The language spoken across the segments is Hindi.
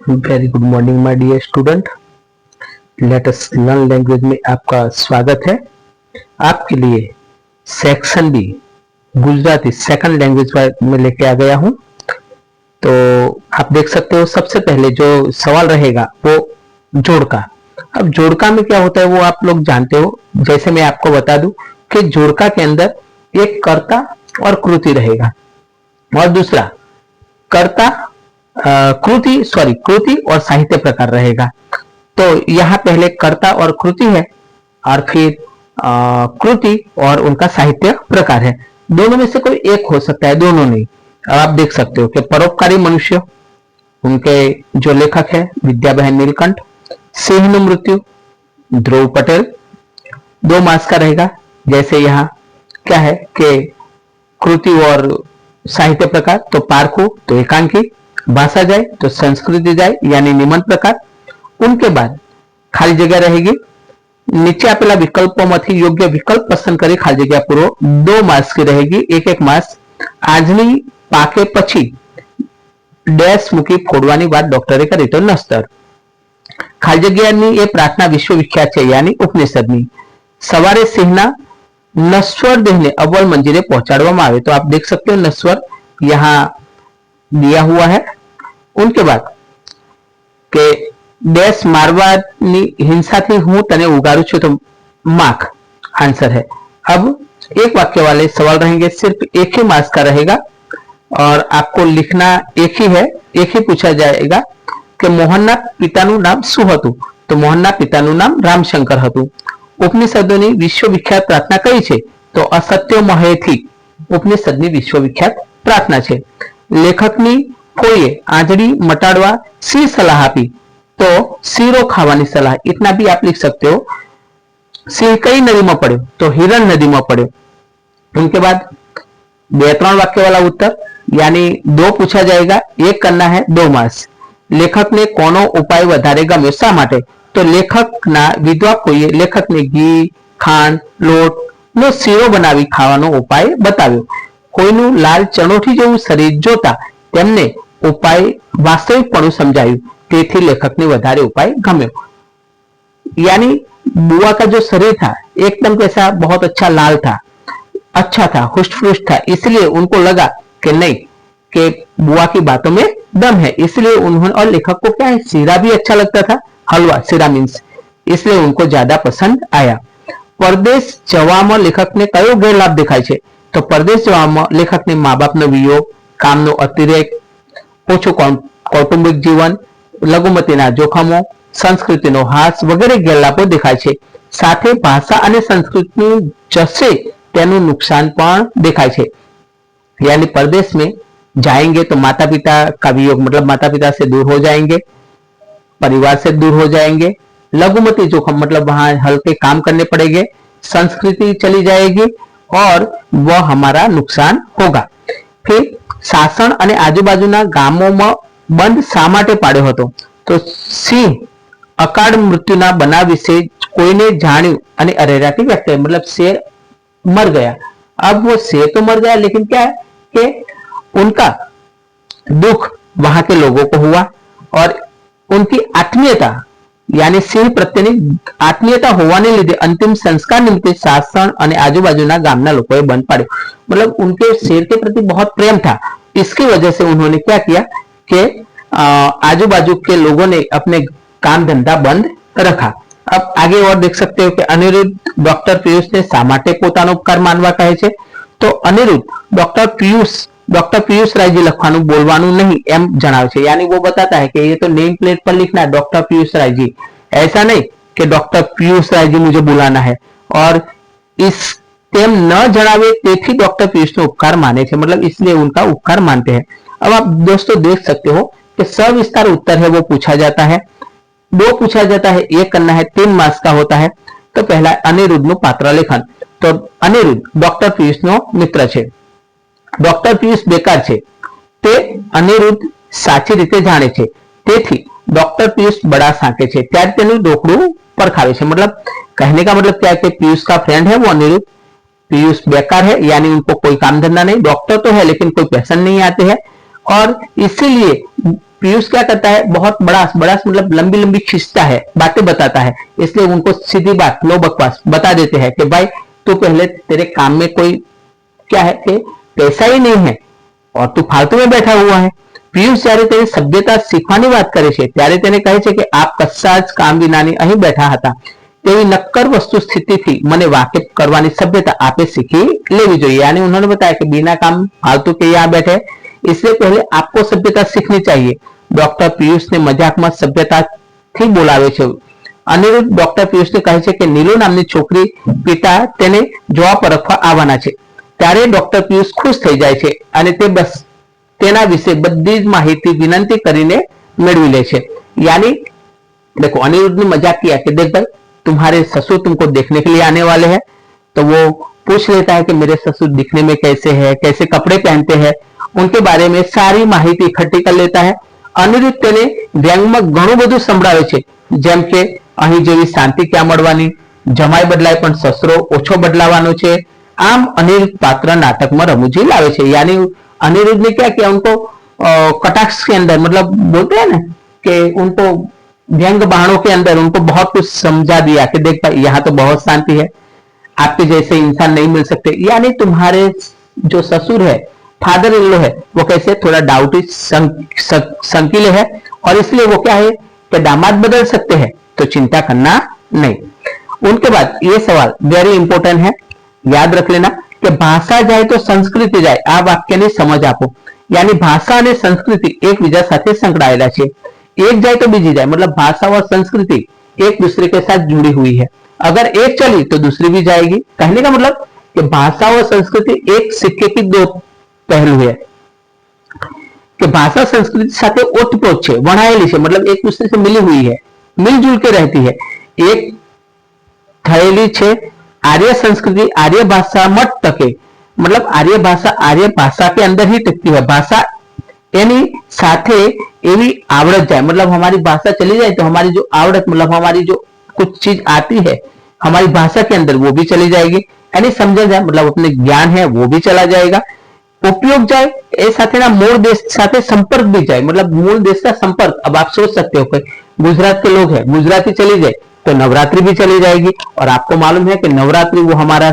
Very good morning my dear student. Let us learn language में आपका स्वागत है। आपके लिए section B Gujarati second language में लेके आ गया हूं। तो आप देख सकते हो, सबसे पहले जो सवाल रहेगा वो जोड़का। अब जोड़का में क्या होता है वो आप लोग जानते हो। जैसे मैं आपको बता दूं कि जोड़का के अंदर एक कर्ता और कृति रहेगा और दूसरा कर्ता कृति और साहित्य प्रकार रहेगा। तो यहाँ पहले कर्ता और कृति है और फिर कृति और उनका साहित्य प्रकार है। दोनों में से कोई एक हो सकता है, दोनों नहीं। आप देख सकते हो कि परोपकारी मनुष्य, उनके जो लेखक है विद्याबहन नीलकंठ। सिंह मृत्यु ध्रुव पटेल। 2 मास का रहेगा। जैसे यहाँ क्या है कि कृति और साहित्य प्रकार, तो पारखू तो एकांकी, भाषा जाए तो संस्कृति जाए यानी निमन प्रकार। उनके बाद खाली जगह रहेगी। નીચે આપેલા વિકલ્પોમાંથી યોગ્ય વિકલ્પ પસંદ કરી ખાલી જગ્યા પૂરો। 2 માસ की रहेगी। एक मास આજની પાકે પછી ડેશ મૂકી ફોડવાની વાત ડોક્ટરે કરી તો નસ્તર। ખાલી જગ્યાની એ પ્રાર્થના વિશ્વવિખ્યાત છે यानी ઉપનિષદની। સવારે સિંહના નશ્वर દેહને અવ્વલ મંજિરે પહોંચાડવામાં આવે। तो आप देख सकते हो नश्वर यहाँ दिया हुआ है। उनके बाद के डैश मारवानी हिंसा थी हूं तने उगाड़ू छू तो माख आंसर है। अब एक वाक्य वाले सवाल रहेंगे, सिर्फ एक ही मास का रहेगा और आपको लिखना एक ही है। एक ही पूछा जाएगा कि मोहनना पिताનું નામ શું હતું? तो मोहनना पिताનું નામ रामशंकर હતું। ઉપનિષદોની વિશ્વવિખ્યાત પ્રાર્થના કઈ છે? તો અસત્યોમહેથી ઉપનિષદની વિશ્વવિખ્યાત પ્રાર્થના છે। લેખકની કોઈએ આંધળી મટાડવા શી સલાહ આપી? तो सीरो खावानी सलाह। इतना भी आप लिख सकते हो। सिंह कई नदी में पड़े? तो हिरण नदी में पड़े। उनके बाद 2-3 वाक्य वाला उत्तर यानी 2 पूछा जाएगा, एक करना है 2 मास। लेखक ने कोनो उपाय वधारे गम्यो शा माटे? तो लेखक ना विधवा कोई लेखक ने घी खांड लोट नो सीरो बनावी खावानो उपाय बताव्यो। कोईनु लाल चणोठी जेवुं शरीर जोता तेमने उपाय वास्तविकपणुं समजाव्युं, તેથી लेखक ने વધારે उपाय गम्यो। यानी बुआ का जो शरीर था एकदम कैसा बहुत अच्छा लाल था, अच्छा था, हुष्ट-फुष्ट था, इसलिए उनको लगा कि नहीं कि बुआ की बातों में दम है, इसलिए उन्होंने, और लेखक को क्या है सीरा भी अच्छा लगता था, हलवा सीरा मीन्स, इसलिए उनको ज्यादा पसंद आया। परदेश जवामां लेखक ने कयो गैरलाभ देखाय छे? तो परदेश जवामां लेखक ने माँ बाप नो वियोग, काम नो अतिरेक, ओछું कौटुंबिक जीवन, लघुमतीना जोखमों, संस्कृतिनो हास वगैरह गैरलाभो देखाय छे। साथे भाषा अने संस्कृतिनु जसे तेनु नुकसान पण देखाय छे। यानी परदेश में जाएंगे तो माता पिता का वियोग, मतलब माता पिता से दूर हो जाएंगे, परिवार से दूर हो जाएंगे। लघुमती जोखम मतलब वहां हल्के काम करने पड़ेंगे, संस्कृति चली जाएगी और वह हमारा नुकसान होगा। फिर शासन अने आजूबाजूना गामों બંધ શા માટે પાડ્યો હતો? તો સિંહ અકાળ મૃત્યુના બનાવ વિશે કોઈને જાણ્યું અને અરેરાટી વ્યક્ત કરી, मतलब शेर मर गया। अब वो शेर तो मर गया लेकिन क्या है कि उनका दुख वहां के लोगों को हुआ और उनकी आत्मीयता यानी सिंह प्रत्येની આત્મીયતા હોવાને લીધે અંતિમ સંસ્કાર નિમિત્તે શાસન અને આજુબાજુના ગામના લોકોએ બંધ પાડ્યો। मतलब उनके शेर के प्रति बहुत प्रेम था, इसकी वजह से उन्होंने क्या किया कि आजू बाजू के लोगों ने अपने काम धंधा बंद रखा। अब आगे और देख सकते हो कि अनिरुद्ध डॉक्टर पीयूष ने शा माटे पोतानो उपकार मानवा कहे छे? तो अनिरुद्ध डॉक्टर पीयूष रायजी लखवानुं बोलवानुं नहीं एम जणावे छे। यानी वो बताता है कि ये तो नेम प्लेट पर लिखना है डॉक्टर पीयूष रायजी, ऐसा नहीं कि डॉक्टर पीयूष रायजी मुझे बुलाना है। और इस तेम न जणावे तेथी डॉक्टर पीयूष नो उपकार माने छे, मतलब इसलिए उनका उपकार मानते हैं। अब आप दोस्तों देख सकते हो कि सविस्तार उत्तर है वो पूछा जाता है, 2 पूछा जाता है, एक करना है, 3 मार्क्स का होता है। तो पहला अनिरुद्ध नु पात्र लेखन। तो अनिरुद्ध डॉक्टर पीयूष नो मित्र छे, डॉक्टर पीयूष बेकार छे ते अनिरुद्ध साची रीते जाणे छे, तेथी डॉक्टर पीयूष बड़ा साके छे त्यारे तेनुं डोकड़ुं परखावे छे। मतलब कहने का मतलब क्या है कि पीयूष का फ्रेंड है वो अनिरुद्ध, पीयूष बेकार है यानी उनको कोई काम धंधा नहीं, डॉक्टर तो है लेकिन कोई पैसा नहीं आते हैं और इसीलिए पीयूष क्या करता है, बहुत बड़ा बड़ा मतलब लंबी लंबी खींचता है, बातें बताता है, इसलिए उनको सीधी बात, नो बकवास बता देते हैं कि भाई तू पहले, तेरे काम में कोई क्या है कि पैसा ही नहीं है और तू फालतू में बैठा हुआ है। પિયુષ જ્યારે તેની સભ્યતા શીખવાની વાત કરે છે ત્યારે તેને કહે છે કે આપ કશા જ કામ વિનાની અહીં બેઠા હતા, તેવી नक्कर वस्तु स्थिति थी, मने वाकिफ करवानी सभ्यता आपे सीखी लेवी જોઈએ। यानी उन्होंने बताया कि बिना काम फालतू के यहाँ बैठे, इसलिए पहले आपको सभ्यता सीखनी चाहिए। डॉक्टर पीयूष ने मजाक में सभ्यता थी बोलावे छे। अनिरुद्ध डॉक्टर पीयूष ने कहे छे कि नीलू नामनी छोकरी पिता तेने જોવા પરખવા આવવાના છે। ત્યારે ડોક્ટર પિયુષ ખુશ થઈ જાય છે અને તે બસ તેના વિશે બધી જ માહિતી વિનંતી કરીને મેળવી લે છે। यानी देखो, अनिरुद्ध ने मजाक किया कि देख भाई, तुम्हारे ससुर तुमको देखने के लिए आने वाले हैं। तो वो पूछ लेता है कि मेरे ससुर दिखने में कैसे हैं, कैसे कपड़े पहनते हैं, उनके बारे में सारी माहिती इकट्ठी कर लेता है। अनिरुद्ध तेने व्यंगમાં ઘણું બધું સંભળાવે છે, જેમ કે અહીં જેવી શાંતિ ક્યાં મળવાની, જમાઈ બદલાય પણ સસરો ઓછો બદલાવાનો છે। આમ अनिरुद्ध पात्र नाटक में रमूजी लावे छे। यानी अनिरुद्ध ने क्या किया, उनको कटाक्ष के अंदर, मतलब बोलते हैं ना कि उनको व्यंग बाणों के अंदर उनको बहुत कुछ समझा दिया कि देख भाई यहाँ तो बहुत शांति है, आपके जैसे इंसान नहीं मिल सकते। यानी तुम्हारे जो ससुर है, फादर इन लॉ है, वो कैसे थोड़ा डाउटी संकीले है और इसलिए वो क्या है कि दामाद बदल सकते हैं, तो चिंता करना नहीं। उनके बाद ये सवाल वेरी इंपॉर्टेंट है, याद रख लेना कि भाषा जाए तो संस्कृति जाए। आ वाक्यની समझ આપો। यानी भाषा અને संस्कृति એકબીજા સાથે સંકળાયેલા છે। एक जाए तो बीजी जाए, मतलब भाषा और संस्कृति एक दूसरे के साथ जुड़ी हुई है। अगर एक चली तो दूसरी भी जाएगी। कहने का मतलब कि भाषा और संस्कृति एक सिक्के की दो पहलू है, कि भाषा संस्कृति साथे ओतप्रोत छे, वणाયેલી છે, मतलब एक दूसरे से मिली हुई है, मिलजुल के रहती है। एक થયેલી છે आर्य संस्कृति आर्य भाषा मत टके, मतलब आर्य भाषा के अंदर ही टिकती है। भाषा एनी साथे एवी आवड़त जाए, मतलब हमारी भाषा चली जाए तो हमारी जो आवड़त, मतलब हमारी जो कुछ चीज आती है हमारी भाषा के अंदर वो भी चली जाएगी। यानी समझा जाए, मतलब अपने ज्ञान है वो भी चला जाएगा। उपयोग जाए ए साथे ना मूल देश साथे संपर्क भी जाए, मतलब मूल देश का संपर्क। अब आप सोच सकते हो कि गुजरात के लोग हैं, गुजराती चली जाए तो नवरात्रि भी चली जाएगी। और आपको मालूम है कि नवरात्रि वो हमारा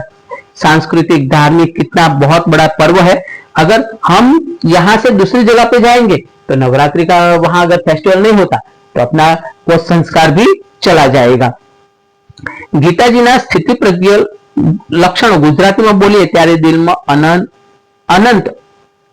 सांस्कृतिक धार्मिक कितना बहुत बड़ा पर्व है। अगर हम यहाँ से दूसरी जगह पे जाएंगे तो नवरात्रि का वहां अगर फेस्टिवल नहीं होता तो अपना वो संस्कार भी चला जाएगा। गीताजीना स्थिति प्रज्ञ लक्षणों गुजराती में बोलिए त्यारे दिल में अनंत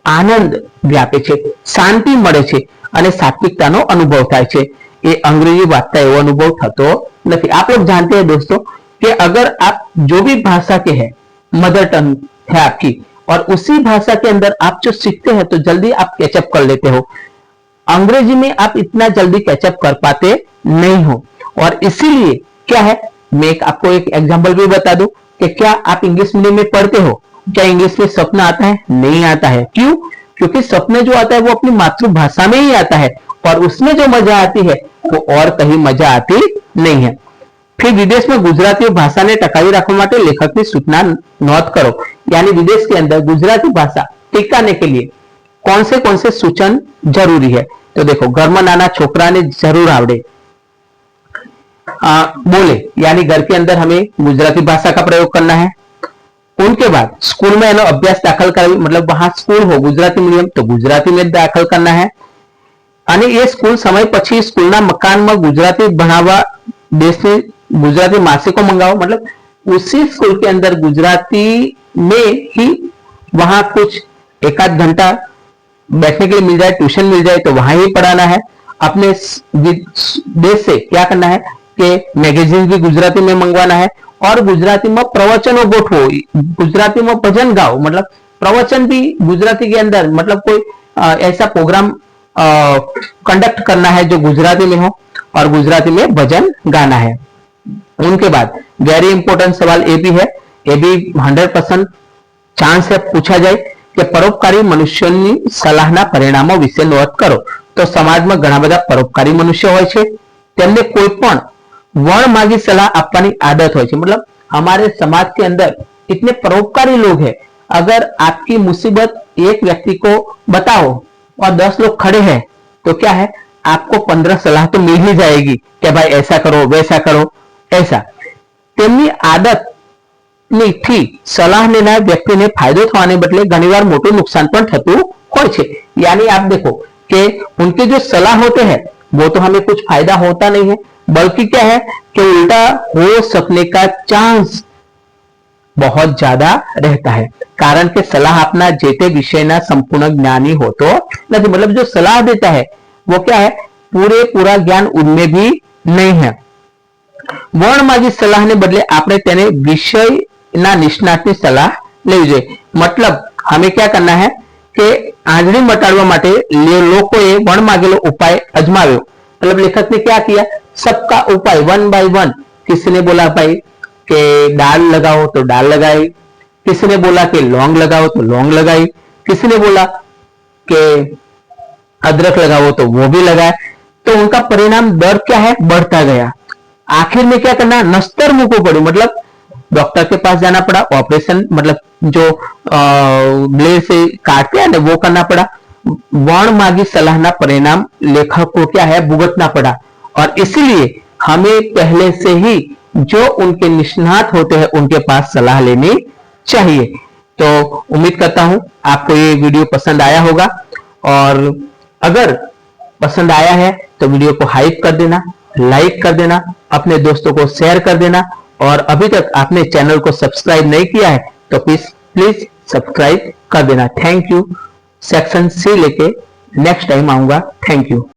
आनंद व्यापे छे, शांति मळे छे અને સાત્વિકતાનો અનુભવ થાય છે। ये अंग्रेजी वार्ता एवं अनुभव थतो नहीं। आप लोग जानते हैं दोस्तों कि अगर आप जो भी भाषा के हैं, मदर टंग है आपकी, और उसी भाषा के अंदर आप जो सीखते हैं तो जल्दी आप कैचअप कर लेते हो। अंग्रेजी में आप इतना जल्दी कैचअप कर पाते नहीं हो। और इसीलिए क्या है, मैं आपको एक एग्जांपल भी बता दूं कि क्या आप इंग्लिश मीडियम में पढ़ते हो, क्या इंग्लिश में स्वप्न आता है? नहीं आता है। क्यों? क्योंकि स्वप्न जो आता है वो अपनी मातृभाषा में ही आता है और उसमें जो मजा आती है वो और कहीं मजा आती नहीं है। फिर विदेश में गुजराती भाषा ने टकावी रखवा माटे लेखक की सूचना नोट करो। यानी विदेश के अंदर गुजराती भाषा टिकाने के लिए कौन से सूचन जरूरी है? तो देखो, घर में नाना छोकरा ने जरूर आवड़े बोले, यानी घर के अंदर हमें गुजराती भाषा का प्रयोग करना है। उनके बाद स्कूल में एनो अभ्यास दाखल करवी, मतलब वहां स्कूल हो गुजराती मीडियम तो गुजराती में दाखल करना है। અને એ સ્કૂલ સમય પછી સ્કૂલના મકાનમાં ગુજરાતી ભણાવવા દેશની गुजराती मासिकों मंगाओ, मतलब उसी स्कूल के अंदर गुजराती में ही वहां कुछ एक आध घंटा बैठने के लिए मिल जाए, ट्यूशन मिल जाए तो वहां ही पढ़ाना है। अपने देश से क्या करना है कि मैगजीन भी गुजराती में मंगवाना है और गुजराती में प्रवचनों गोठवो, गुजराती में भजन गाओ, मतलब प्रवचन भी गुजराती के अंदर, मतलब कोई ऐसा प्रोग्राम कंडक्ट करना है जो गुजराती में हो और गुजराती में भजन गाना है। उनके बाद वेरी इंपॉर्टेंट सवाल ये भी है, ये भी 100% चांस है पूछा जाए कि परोपकारी मनुष्योनी सलाहना परिणामों विશે नोट करो। तो समाज में घણા બધા परोपकारी मनुष्य હોય છે, તેમને કોઈ પણ वर्ण मांगी सलाह આપવાની आदत હોય છે। मतलब हमारे समाज के अंदर इतने परोपकारी लोग हैं, अगर आपकी मुसीबत एक व्यक्ति को बताओ और 10 लोग खड़े हैं तो क्या है, आपको 15 सलाह तो मिल ही जाएगी कि भाई ऐसा करो वैसा करो ऐसा। તેમની આદતની થી સલાહ લેનાર વ્યક્તિને ફાયદો થવાને બદલે ઘણીવાર મોટું નુકસાન પણ થતું હોય છે। यानी आप देखो कि उनके जो सलाह होते हैं वो तो हमें कुछ फायदा होता नहीं है, बल्कि क्या है कि उल्टा हो सकने का चांस बहुत ज्यादा रहता है। कारण के सलाह अपना जेते विषयना संपूर्ण ज्ञानी होतो नहीं, मतलब जो सलाह देता है वो क्या है, पूरा ज्ञान उनमें भी नहीं है। વર્ણમાગી સલાહને બદલે આપણે તેને વિષયના નિષ્ણાતની સલાહ લેવી જોઈએ। मतलब हमें क्या करना है कि आंधળી મટાડવા માટે લોકોએ વણ માગેલો ઉપાય અજમાવ્યો। मतलब लेखक ने क्या किया, सबका उपाय वन बाय वन। किसी ने बोला भाई कि डाल लगाओ तो डाल लगाई, किसी ने बोला कि लौंग लगाओ तो लौंग लगाई, किसी ने बोला कि अदरक लगाओ तो वो भी लगाया। तो उनका परिणाम दर क्या है, बढ़ता गया। आखिर में क्या करना, नस्तर मुको पड़ू, मतलब डॉक्टर के पास जाना पड़ा, ऑपरेशन मतलब जो ब्लेड से काटते हैं ना वो करना पड़ा। वर्ण मागी सलाहना परिणाम लेखक को क्या है, भुगतना पड़ा। और इसलिए हमें पहले से ही जो उनके निष्णात होते हैं उनके पास सलाह लेनी चाहिए। तो उम्मीद करता हूं आपको ये वीडियो पसंद आया होगा, और अगर पसंद आया है तो वीडियो को हाइप कर देना, लाइक कर देना, अपने दोस्तों को शेयर कर देना, और अभी तक आपने चैनल को सब्सक्राइब नहीं किया है तो प्लीज सब्सक्राइब कर देना। Thank you. सेक्शन सी लेके नेक्स्ट टाइम आऊंगा। Thank you.